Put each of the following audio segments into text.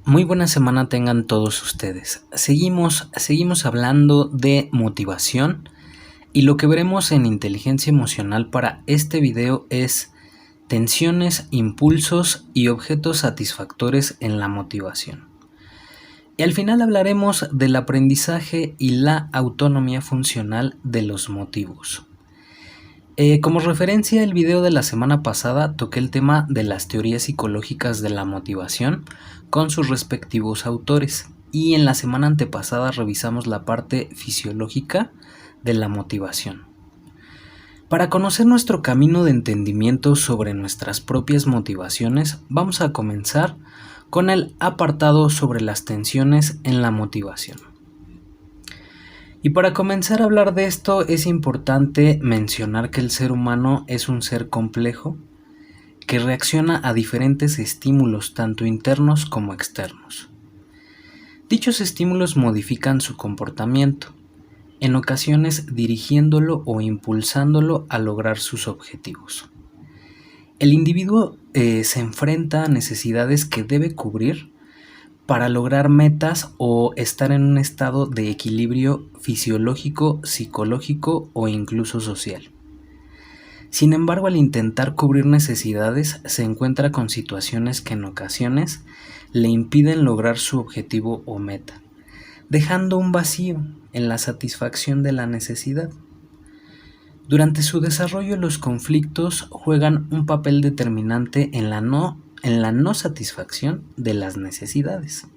Muy buena semana tengan todos ustedes. Seguimos hablando de motivación y lo que veremos en inteligencia emocional para este video es tensiones, impulsos y objetos satisfactores en la motivación. Y al final hablaremos del aprendizaje y la autonomía funcional de los motivos. Como referencia, el video de la semana pasada toqué el tema de las teorías psicológicas de la motivación con sus respectivos autores, y en la semana antepasada revisamos la parte fisiológica de la motivación. Para conocer nuestro camino de entendimiento sobre nuestras propias motivaciones, vamos a comenzar con el apartado sobre las tensiones en la motivación. Y para comenzar a hablar de esto es importante mencionar que el ser humano es un ser complejo que reacciona a diferentes estímulos tanto internos como externos. Dichos estímulos modifican su comportamiento, en ocasiones dirigiéndolo o impulsándolo a lograr sus objetivos. El individuo se enfrenta a necesidades que debe cubrir para lograr metas o estar en un estado de equilibrio fisiológico, psicológico o incluso social. Sin embargo, al intentar cubrir necesidades, se encuentra con situaciones que en ocasiones le impiden lograr su objetivo o meta, dejando un vacío en la satisfacción de la necesidad. Durante su desarrollo, los conflictos juegan un papel determinante en la no satisfacción de las necesidades,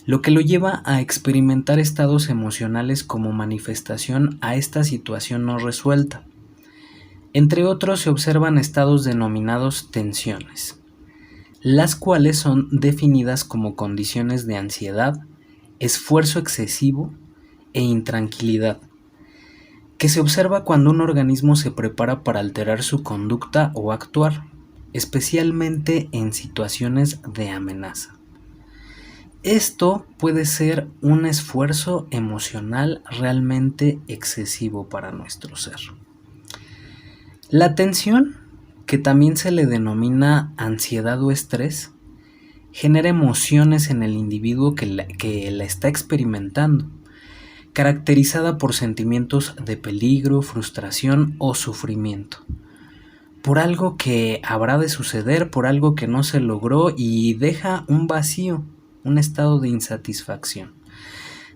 lo que lo lleva a experimentar estados emocionales como manifestación a esta situación no resuelta. Entre otros, se observan estados denominados tensiones, las cuales son definidas como condiciones de ansiedad, esfuerzo excesivo e intranquilidad, que se observa cuando un organismo se prepara para alterar su conducta o actuar, especialmente en situaciones de amenaza. Esto puede ser un esfuerzo emocional realmente excesivo para nuestro ser. La tensión, que también se le denomina ansiedad o estrés, genera emociones en el individuo que la está experimentando, caracterizada por sentimientos de peligro, frustración o sufrimiento, por algo que habrá de suceder, por algo que no se logró y deja un vacío, un estado de insatisfacción.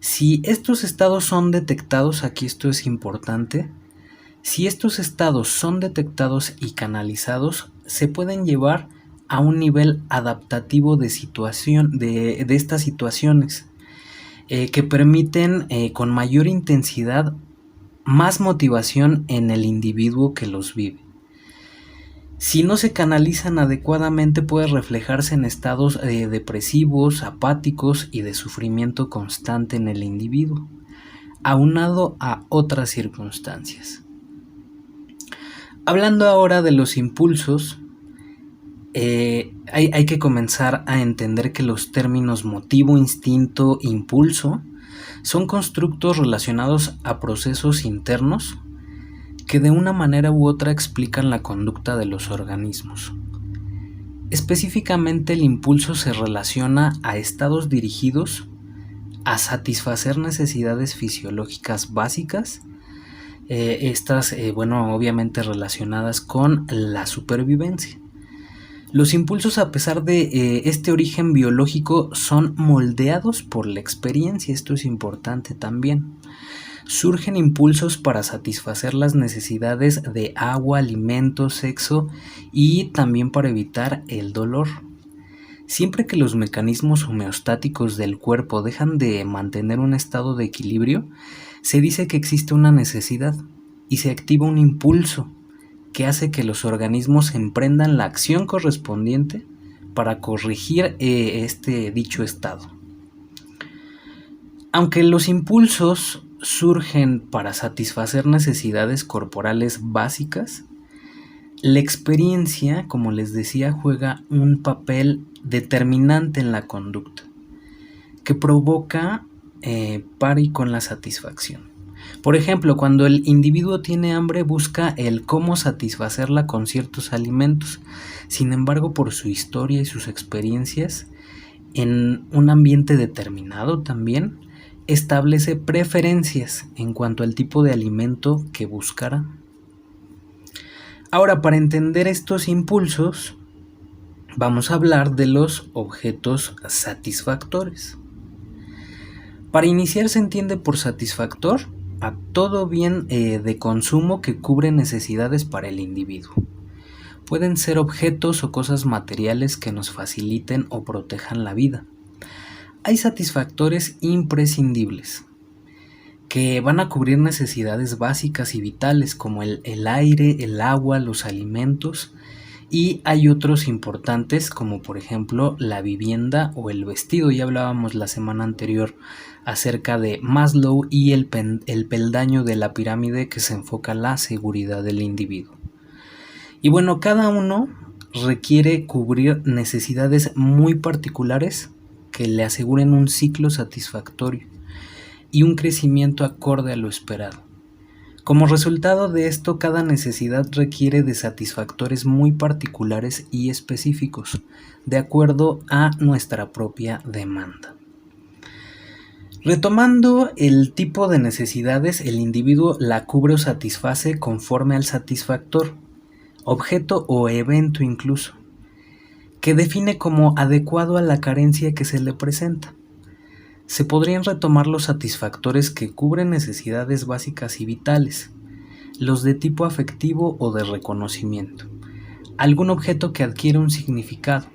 Si estos estados son detectados, aquí esto es importante, si estos estados son detectados y canalizados, se pueden llevar a un nivel adaptativo de estas situaciones que permiten con mayor intensidad más motivación en el individuo que los vive. Si no se canalizan adecuadamente, puede reflejarse en estados depresivos, apáticos y de sufrimiento constante en el individuo, aunado a otras circunstancias. Hablando ahora de los impulsos, hay que comenzar a entender que los términos motivo, instinto, impulso son constructos relacionados a procesos internos que de una manera u otra explican la conducta de los organismos. Específicamente, el impulso se relaciona a estados dirigidos a satisfacer necesidades fisiológicas básicas, obviamente relacionadas con la supervivencia. Los impulsos, a pesar de este origen biológico, son moldeados por la experiencia. Esto es importante también. Surgen impulsos para satisfacer las necesidades de agua, alimento, sexo y también para evitar el dolor. Siempre que los mecanismos homeostáticos del cuerpo dejan de mantener un estado de equilibrio, se dice que existe una necesidad y se activa un impulso que hace que los organismos emprendan la acción correspondiente para corregir dicho estado. Aunque los impulsos surgen para satisfacer necesidades corporales básicas, la experiencia, como les decía, juega un papel determinante en la conducta, que provoca par y con la satisfacción. Por ejemplo, cuando el individuo tiene hambre, busca el cómo satisfacerla con ciertos alimentos. Sin embargo, por su historia y sus experiencias, en un ambiente determinado también establece preferencias en cuanto al tipo de alimento que buscará. Ahora, para entender estos impulsos, vamos a hablar de los objetos satisfactores. Para iniciar se entiende por satisfactor a todo bien de consumo que cubre necesidades para el individuo. Pueden ser objetos o cosas materiales que nos faciliten o protejan la vida. Hay satisfactores imprescindibles que van a cubrir necesidades básicas y vitales como el aire, el agua, los alimentos, y hay otros importantes como por ejemplo la vivienda o el vestido. Ya hablábamos la semana anterior acerca de Maslow y el peldaño de la pirámide que se enfoca en la seguridad del individuo. Y bueno, cada uno requiere cubrir necesidades muy particulares que le aseguren un ciclo satisfactorio y un crecimiento acorde a lo esperado. Como resultado de esto, cada necesidad requiere de satisfactores muy particulares y específicos, de acuerdo a nuestra propia demanda. Retomando el tipo de necesidades, el individuo la cubre o satisface conforme al satisfactor, objeto o evento incluso, que define como adecuado a la carencia que se le presenta. Se podrían retomar los satisfactores que cubren necesidades básicas y vitales, los de tipo afectivo o de reconocimiento, algún objeto que adquiere un significado,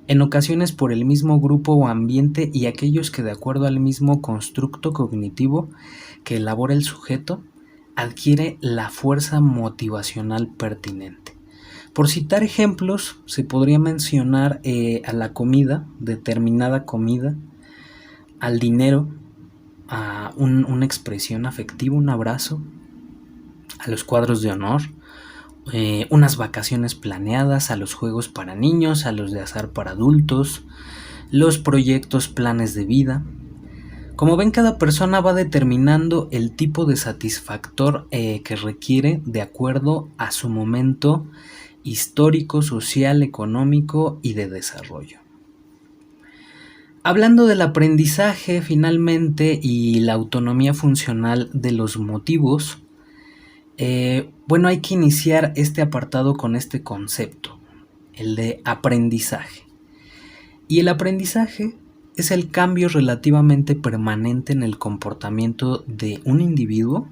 en ocasiones por el mismo grupo o ambiente, y aquellos que de acuerdo al mismo constructo cognitivo que elabora el sujeto, adquiere la fuerza motivacional pertinente. Por citar ejemplos, se podría mencionar a la comida, determinada comida, al dinero, a una expresión afectiva, un abrazo, a los cuadros de honor, unas vacaciones planeadas, a los juegos para niños, a los de azar para adultos, los proyectos, planes de vida. Como ven, cada persona va determinando el tipo de satisfactor que requiere de acuerdo a su momento histórico, social, económico y de desarrollo. Hablando del aprendizaje finalmente y la autonomía funcional de los motivos, bueno, hay que iniciar este apartado con este concepto, el de aprendizaje. Y el aprendizaje es el cambio relativamente permanente en el comportamiento de un individuo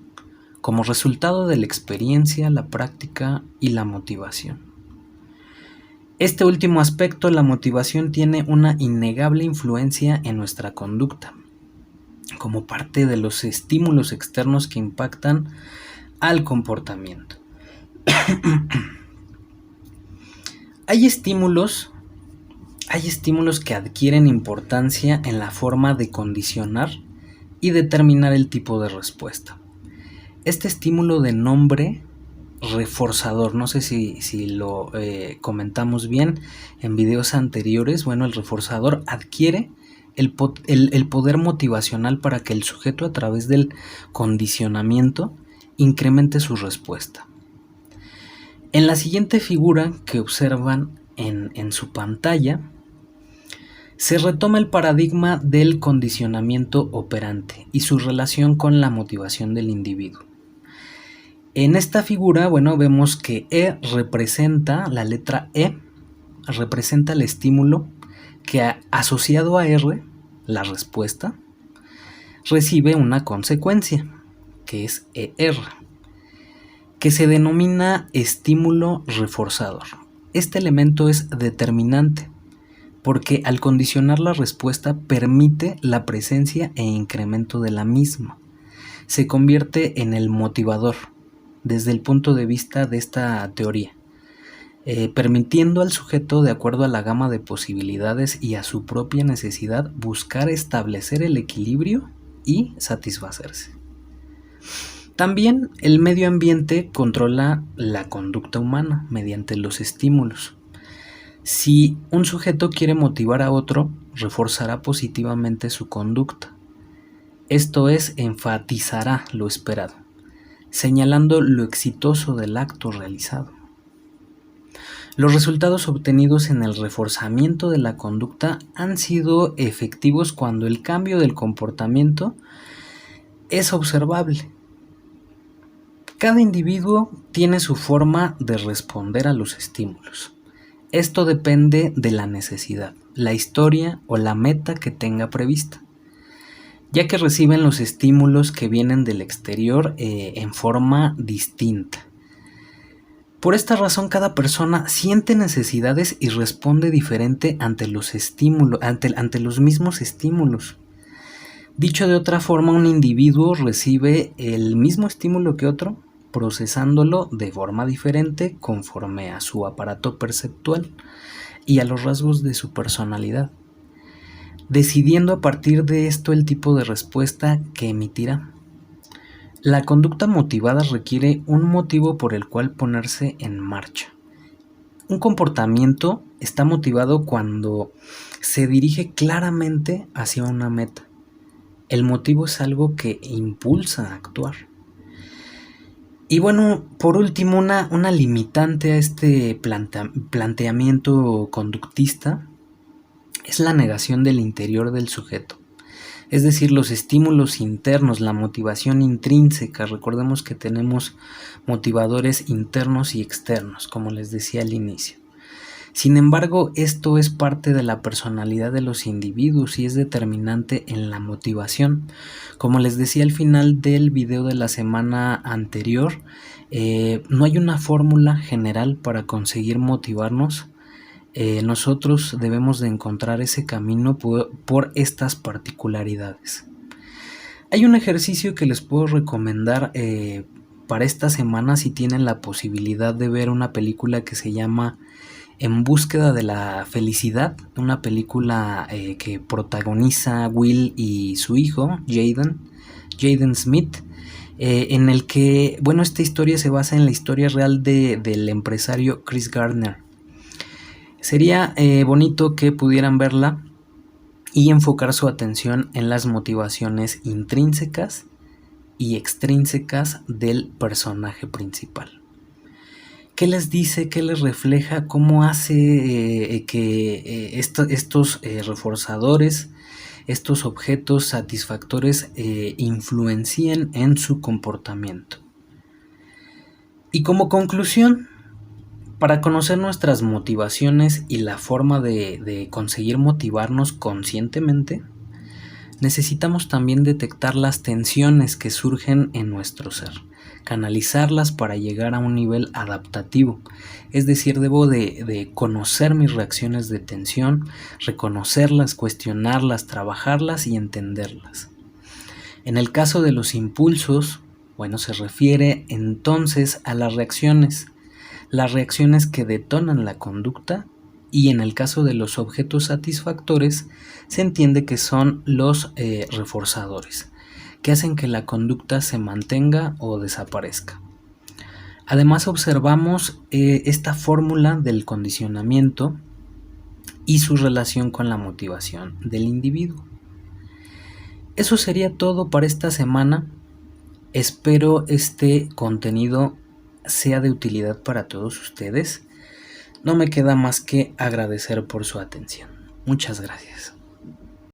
como resultado de la experiencia, la práctica y la motivación. Este último aspecto, la motivación, tiene una innegable influencia en nuestra conducta, como parte de los estímulos externos que impactan al comportamiento. Hay estímulos que adquieren importancia en la forma de condicionar y determinar el tipo de respuesta. Este estímulo de nombre reforzador, no sé si lo comentamos bien en videos anteriores. Bueno, el reforzador adquiere el poder motivacional para que el sujeto, a través del condicionamiento, incremente su respuesta. En la siguiente figura que observan en su pantalla, se retoma el paradigma del condicionamiento operante y su relación con la motivación del individuo. En esta figura, bueno, vemos que la letra E representa el estímulo que, asociado a R, la respuesta, recibe una consecuencia, que es ER, que se denomina estímulo reforzador. Este elemento es determinante porque al condicionar la respuesta permite la presencia e incremento de la misma. Se convierte en el motivador desde el punto de vista de esta teoría, permitiendo al sujeto, de acuerdo a la gama de posibilidades y a su propia necesidad, buscar establecer el equilibrio y satisfacerse. También el medio ambiente controla la conducta humana mediante los estímulos. Si un sujeto quiere motivar a otro, reforzará positivamente su conducta. Esto es, enfatizará lo esperado, señalando lo exitoso del acto realizado. Los resultados obtenidos en el reforzamiento de la conducta han sido efectivos cuando el cambio del comportamiento es observable. Cada individuo tiene su forma de responder a los estímulos. Esto depende de la necesidad, la historia o la meta que tenga prevista, ya que reciben los estímulos que vienen del exterior en forma distinta. Por esta razón, cada persona siente necesidades y responde diferente ante los estímulos, ante los mismos estímulos. Dicho de otra forma, un individuo recibe el mismo estímulo que otro, procesándolo de forma diferente conforme a su aparato perceptual y a los rasgos de su personalidad, decidiendo a partir de esto el tipo de respuesta que emitirá. La conducta motivada requiere un motivo por el cual ponerse en marcha. Un comportamiento está motivado cuando se dirige claramente hacia una meta. El motivo es algo que impulsa a actuar. Y bueno, por último, una limitante a este planteamiento conductista es la negación del interior del sujeto. Es decir, los estímulos internos, la motivación intrínseca. Recordemos que tenemos motivadores internos y externos, como les decía al inicio. Sin embargo, esto es parte de la personalidad de los individuos y es determinante en la motivación. Como les decía al final del video de la semana anterior, no hay una fórmula general para conseguir motivarnos. Nosotros debemos de encontrar ese camino por estas particularidades. Hay un ejercicio que les puedo recomendar para esta semana si tienen la posibilidad de ver una película que se llama En búsqueda de la felicidad, una película que protagoniza Will y su hijo, Jaden Smith, en el que, bueno, esta historia se basa en la historia real del empresario Chris Gardner. Sería bonito que pudieran verla y enfocar su atención en las motivaciones intrínsecas y extrínsecas del personaje principal. ¿Qué les dice? ¿Qué les refleja? ¿Cómo hace que estos reforzadores, estos objetos satisfactores influencien en su comportamiento? Y como conclusión, para conocer nuestras motivaciones y la forma de conseguir motivarnos conscientemente, necesitamos también detectar las tensiones que surgen en nuestro ser, canalizarlas para llegar a un nivel adaptativo. Es decir, debo de conocer mis reacciones de tensión, reconocerlas, cuestionarlas, trabajarlas y entenderlas. En el caso de los impulsos, bueno, se refiere entonces a las reacciones que detonan la conducta, y en el caso de los objetos satisfactores se entiende que son los reforzadores, que hacen que la conducta se mantenga o desaparezca. Además, observamos esta fórmula del condicionamiento y su relación con la motivación del individuo. Eso sería todo para esta semana. Espero este contenido sea de utilidad para todos ustedes. No me queda más que agradecer por su atención. Muchas gracias.